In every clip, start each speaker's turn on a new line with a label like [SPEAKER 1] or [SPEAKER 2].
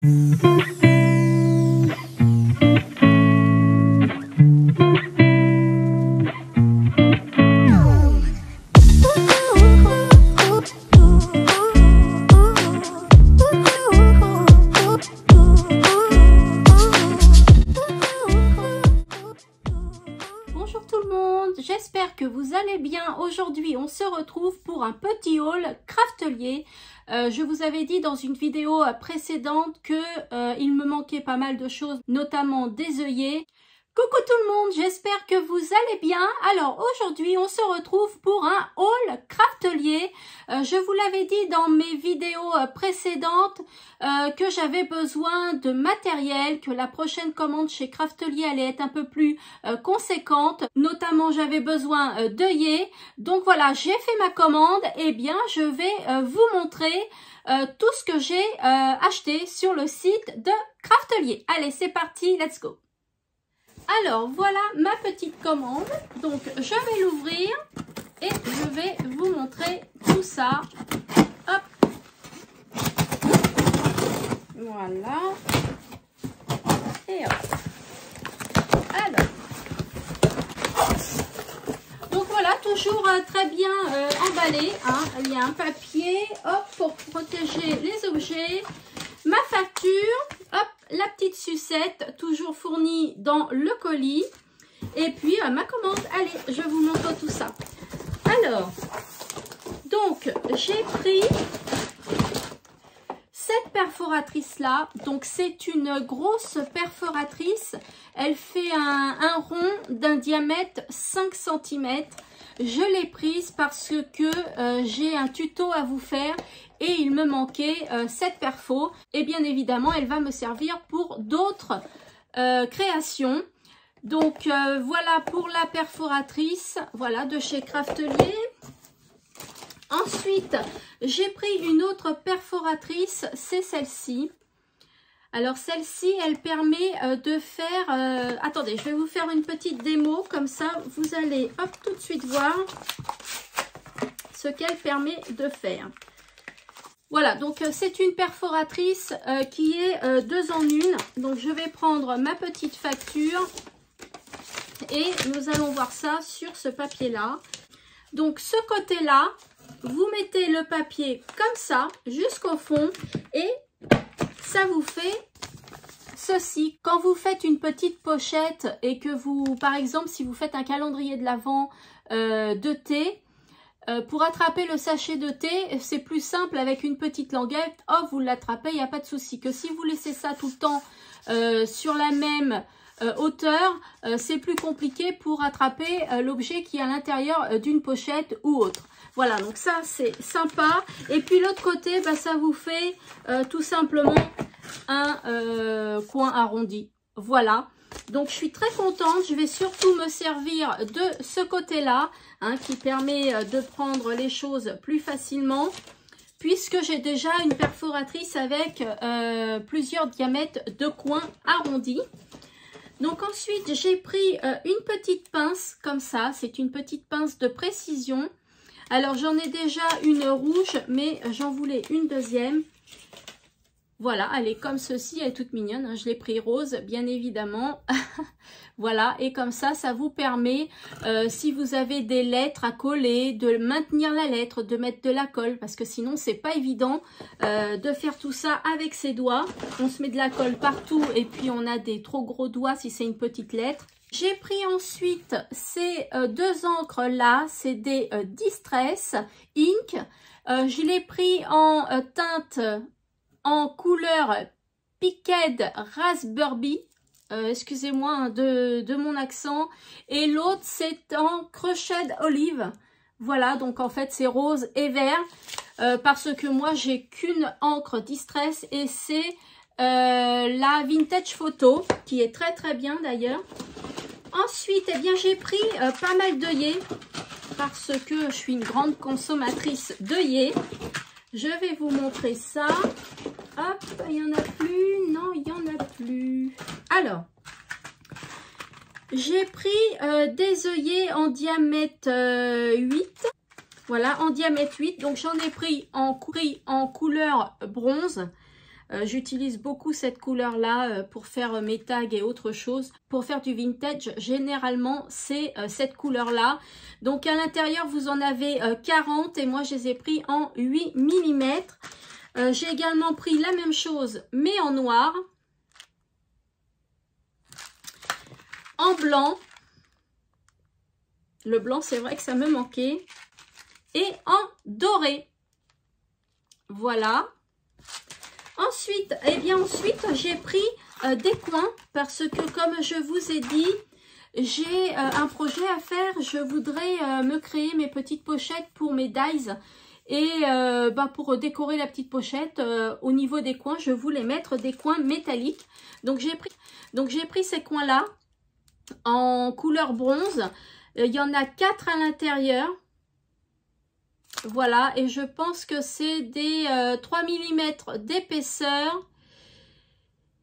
[SPEAKER 1] Bonjour tout le monde, j'espère que vous allez bien. Aujourd'hui on se retrouve pour un petit haul craftelier. Je vous avais dit dans une vidéo précédente que il me manquait pas mal de choses, notamment des œillets. Coucou tout le monde, j'espère que vous allez bien. Alors aujourd'hui on se retrouve pour un haul craftelier. Je vous l'avais dit dans mes vidéos précédentes que j'avais besoin de matériel, que la prochaine commande chez Craftelier allait être un peu plus conséquente. Notamment j'avais besoin d'œillets. Donc voilà, j'ai fait ma commande et bien je vais vous montrer tout ce que j'ai acheté sur le site de Craftelier. Allez, c'est parti, let's go. Alors voilà ma petite commande, donc je vais l'ouvrir et je vais vous montrer tout ça. Hop, voilà, et hop. Alors, donc voilà, toujours très bien emballé, hein. Il y a un papier, hop, pour protéger les objets, ma facture, hop, la petite sucette, toujours fournie dans le colis. Et puis ma commande. Allez, je vous montre tout ça. Alors, donc, j'ai pris cette perforatrice-là. Donc, c'est une grosse perforatrice. Elle fait un rond d'un diamètre 5 cm. Je l'ai prise parce que j'ai un tuto à vous faire et il me manquait cette perfo. Et bien évidemment, elle va me servir pour d'autres créations. Donc voilà pour la perforatrice, voilà, de chez Craftelier. Ensuite, j'ai pris une autre perforatrice, c'est celle-ci. Alors celle-ci, elle permet de faire... attendez, je vais vous faire une petite démo, comme ça vous allez hop, tout de suite voir ce qu'elle permet de faire. Voilà, donc c'est une perforatrice qui est 2 en 1. Donc je vais prendre ma petite facture et nous allons voir ça sur ce papier-là. Donc ce côté-là, vous mettez le papier comme ça jusqu'au fond et ça vous fait ceci. Quand vous faites une petite pochette et que vous, par exemple, si vous faites un calendrier de l'Avent de thé, pour attraper le sachet de thé, c'est plus simple avec une petite languette. Oh, vous l'attrapez, il n'y a pas de souci. Que si vous laissez ça tout le temps sur la même hauteur, c'est plus compliqué pour attraper l'objet qui est à l'intérieur d'une pochette ou autre. Voilà, donc ça c'est sympa. Et puis l'autre côté, bah, ça vous fait tout simplement un coin arrondi. Voilà. Donc je suis très contente, je vais surtout me servir de ce côté-là, hein, qui permet de prendre les choses plus facilement, puisque j'ai déjà une perforatrice avec plusieurs diamètres de coins arrondis. Donc ensuite j'ai pris une petite pince comme ça, c'est une petite pince de précision. Alors j'en ai déjà une rouge, mais j'en voulais une deuxième. Voilà, elle est comme ceci, elle est toute mignonne, hein. Je l'ai pris rose, bien évidemment. Voilà, et comme ça, ça vous permet, si vous avez des lettres à coller, de maintenir la lettre, de mettre de la colle, parce que sinon, c'est pas évident de faire tout ça avec ses doigts. On se met de la colle partout, et puis on a des trop gros doigts si c'est une petite lettre. J'ai pris ensuite ces 2 encres là, c'est des Distress Ink. Je l'ai pris en teinte en couleur Piqued Raspberry, excusez-moi hein, de mon accent, et l'autre c'est en Crushed Olive. Voilà, donc en fait c'est rose et vert, parce que moi j'ai qu'une encre Distress et c'est la Vintage Photo, qui est très très bien d'ailleurs. Ensuite, eh bien j'ai pris pas mal d'œillets, parce que je suis une grande consommatrice d'œillets. Je vais vous montrer ça. Hop, il n'y en a plus. Non, il n'y en a plus. Alors, j'ai pris des œillets en diamètre 8. Voilà, en diamètre 8. Donc, j'en ai pris en couleur bronze. J'utilise beaucoup cette couleur-là pour faire mes tags et autre chose. Pour faire du vintage, généralement, c'est cette couleur-là. Donc, à l'intérieur, vous en avez 40 et moi, je les ai pris en 8 mm. J'ai également pris la même chose, mais en noir, en blanc. Le blanc, c'est vrai que ça me manquait. Et en doré. Voilà. Ensuite, j'ai pris des coins parce que comme je vous ai dit, j'ai un projet à faire. Je voudrais me créer mes petites pochettes pour mes dies. Et pour décorer la petite pochette, au niveau des coins, je voulais mettre des coins métalliques. Donc j'ai pris ces coins-là en couleur bronze. Il y en a 4 à l'intérieur. Voilà, et je pense que c'est des 3 mm d'épaisseur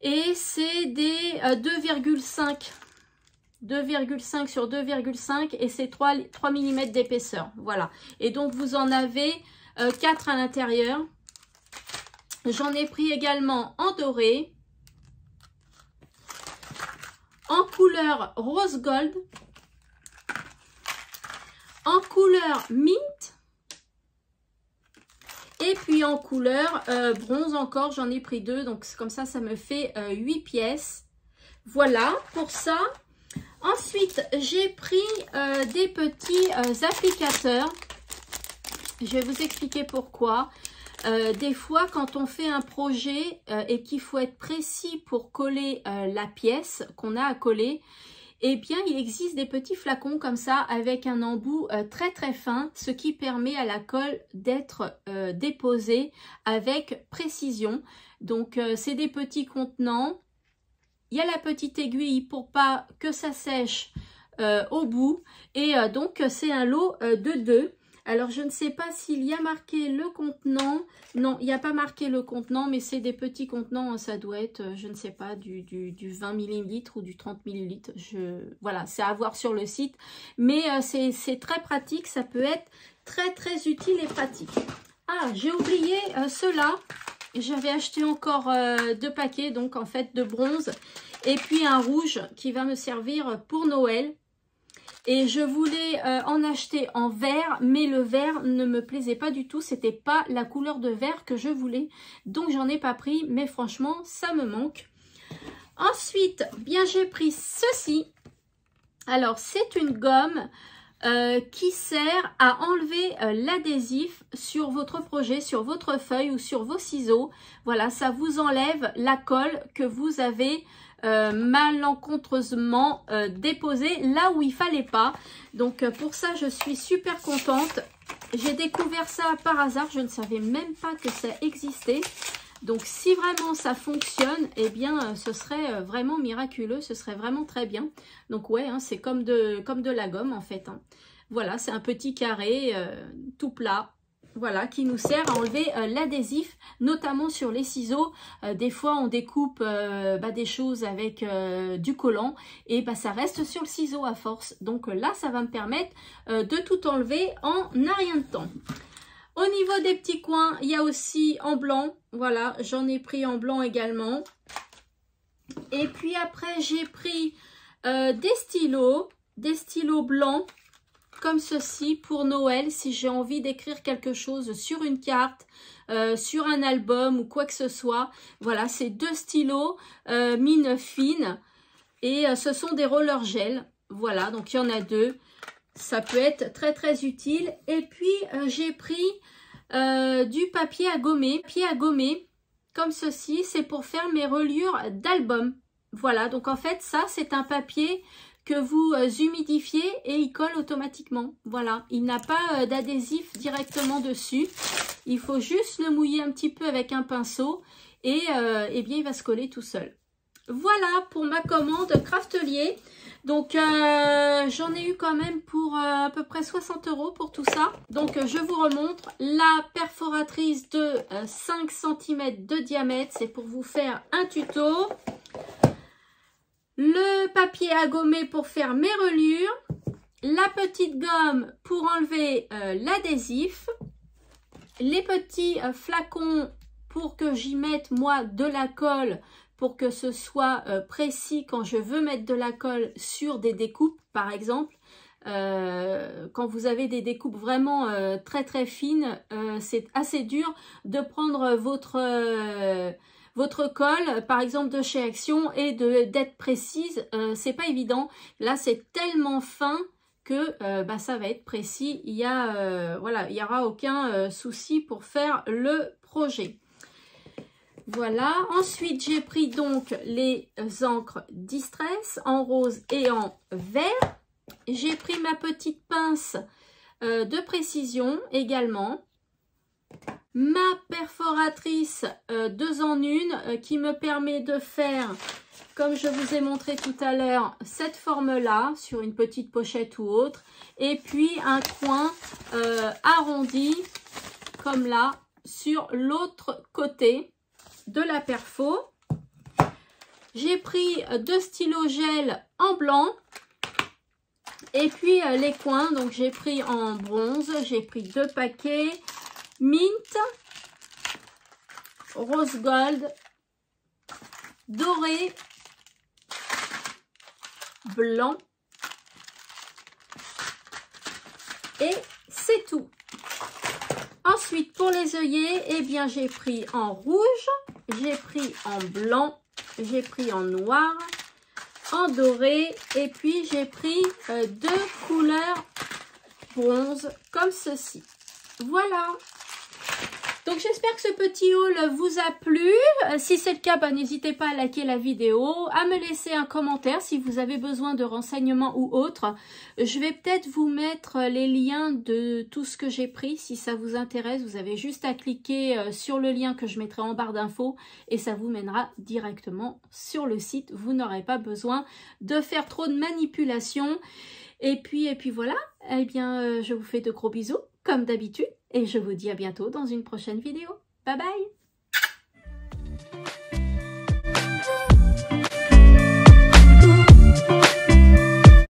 [SPEAKER 1] et c'est des 2,5 sur 2,5 et c'est 3 mm d'épaisseur. Voilà, et donc vous en avez 4 à l'intérieur. J'en ai pris également en doré, en couleur rose gold, en couleur mint. Et puis en couleur bronze encore, j'en ai pris 2. Donc comme ça, ça me fait 8 pièces. Voilà pour ça. Ensuite, j'ai pris des petits applicateurs. Je vais vous expliquer pourquoi. Des fois, quand on fait un projet et qu'il faut être précis pour coller la pièce qu'on a à coller, eh bien, il existe des petits flacons comme ça avec un embout très très fin, ce qui permet à la colle d'être déposée avec précision. Donc, c'est des petits contenants. Il y a la petite aiguille pour pas que ça sèche au bout. Et donc, c'est un lot de 2. Alors, je ne sais pas s'il y a marqué le contenant. Non, il n'y a pas marqué le contenant, mais c'est des petits contenants. Ça doit être, je ne sais pas, du 20 ml ou du 30 ml. Voilà, c'est à voir sur le site. Mais c'est très pratique. Ça peut être très, très utile et pratique. Ah, j'ai oublié ceux-là. J'avais acheté encore 2 paquets, donc en fait, de bronze. Et puis un rouge qui va me servir pour Noël. Et je voulais en acheter en vert, mais le vert ne me plaisait pas du tout. C'était pas la couleur de vert que je voulais. Donc, j'en ai pas pris, mais franchement, ça me manque. Ensuite, bien, j'ai pris ceci. Alors, c'est une gomme qui sert à enlever l'adhésif sur votre projet, sur votre feuille ou sur vos ciseaux. Voilà, ça vous enlève la colle que vous avez malencontreusement déposé là où il fallait pas. Donc pour ça je suis super contente. J'ai découvert ça par hasard, je ne savais même pas que ça existait. Donc si vraiment ça fonctionne, eh bien ce serait vraiment miraculeux, ce serait vraiment très bien. Donc ouais, hein, c'est comme de la gomme en fait. Hein. Voilà, c'est un petit carré tout plat. Voilà, qui nous sert à enlever l'adhésif, notamment sur les ciseaux. Des fois, on découpe des choses avec du collant et ça reste sur le ciseau à force. Donc là, ça va me permettre de tout enlever en un rien de temps. Au niveau des petits coins, il y a aussi en blanc. Voilà, j'en ai pris en blanc également. Et puis après, j'ai pris des stylos blancs. Comme ceci pour Noël, si j'ai envie d'écrire quelque chose sur une carte, sur un album ou quoi que ce soit. Voilà, c'est 2 stylos mine fine et ce sont des rollers gel. Voilà, donc il y en a 2. Ça peut être très très utile. Et puis j'ai pris du papier à gommer. Papier à gommer comme ceci, c'est pour faire mes reliures d'album. Voilà, donc en fait ça c'est un papier que vous humidifiez et il colle automatiquement. Voilà, il n'a pas d'adhésif directement dessus. Il faut juste le mouiller un petit peu avec un pinceau et bien il va se coller tout seul. Voilà pour ma commande Craftelier. Donc j'en ai eu quand même pour à peu près 60 € pour tout ça. Donc je vous remontre la perforatrice de 5 cm de diamètre. C'est pour vous faire un tuto. Le papier à gommer pour faire mes reliures, la petite gomme pour enlever l'adhésif, les petits flacons pour que j'y mette moi de la colle, pour que ce soit précis quand je veux mettre de la colle sur des découpes par exemple. Quand vous avez des découpes vraiment très très fines, c'est assez dur de prendre votre colle, par exemple de chez Action, et d'être précise. C'est pas évident. Là, c'est tellement fin que ça va être précis. Il y a, voilà, il n'y aura aucun souci pour faire le projet. Voilà. Ensuite, j'ai pris donc les encres Distress en rose et en vert. J'ai pris ma petite pince de précision également. Ma perforatrice 2 en 1 qui me permet de faire, comme je vous ai montré tout à l'heure, cette forme-là sur une petite pochette ou autre. Et puis un coin arrondi comme là sur l'autre côté de la perfo. J'ai pris 2 stylos gel en blanc. Et puis les coins, donc j'ai pris en bronze, j'ai pris 2 paquets, mint, rose gold, doré, blanc et c'est tout. Ensuite pour les œillets, eh bien j'ai pris en rouge, j'ai pris en blanc, j'ai pris en noir, en doré et puis j'ai pris 2 couleurs bronze comme ceci. Voilà. Donc j'espère que ce petit haul vous a plu. Si c'est le cas, n'hésitez pas à liker la vidéo, à me laisser un commentaire si vous avez besoin de renseignements ou autre. Je vais peut-être vous mettre les liens de tout ce que j'ai pris. Si ça vous intéresse, vous avez juste à cliquer sur le lien que je mettrai en barre d'infos et ça vous mènera directement sur le site. Vous n'aurez pas besoin de faire trop de manipulations. Et puis voilà, eh bien je vous fais de gros bisous comme d'habitude et je vous dis à bientôt dans une prochaine vidéo. Bye bye!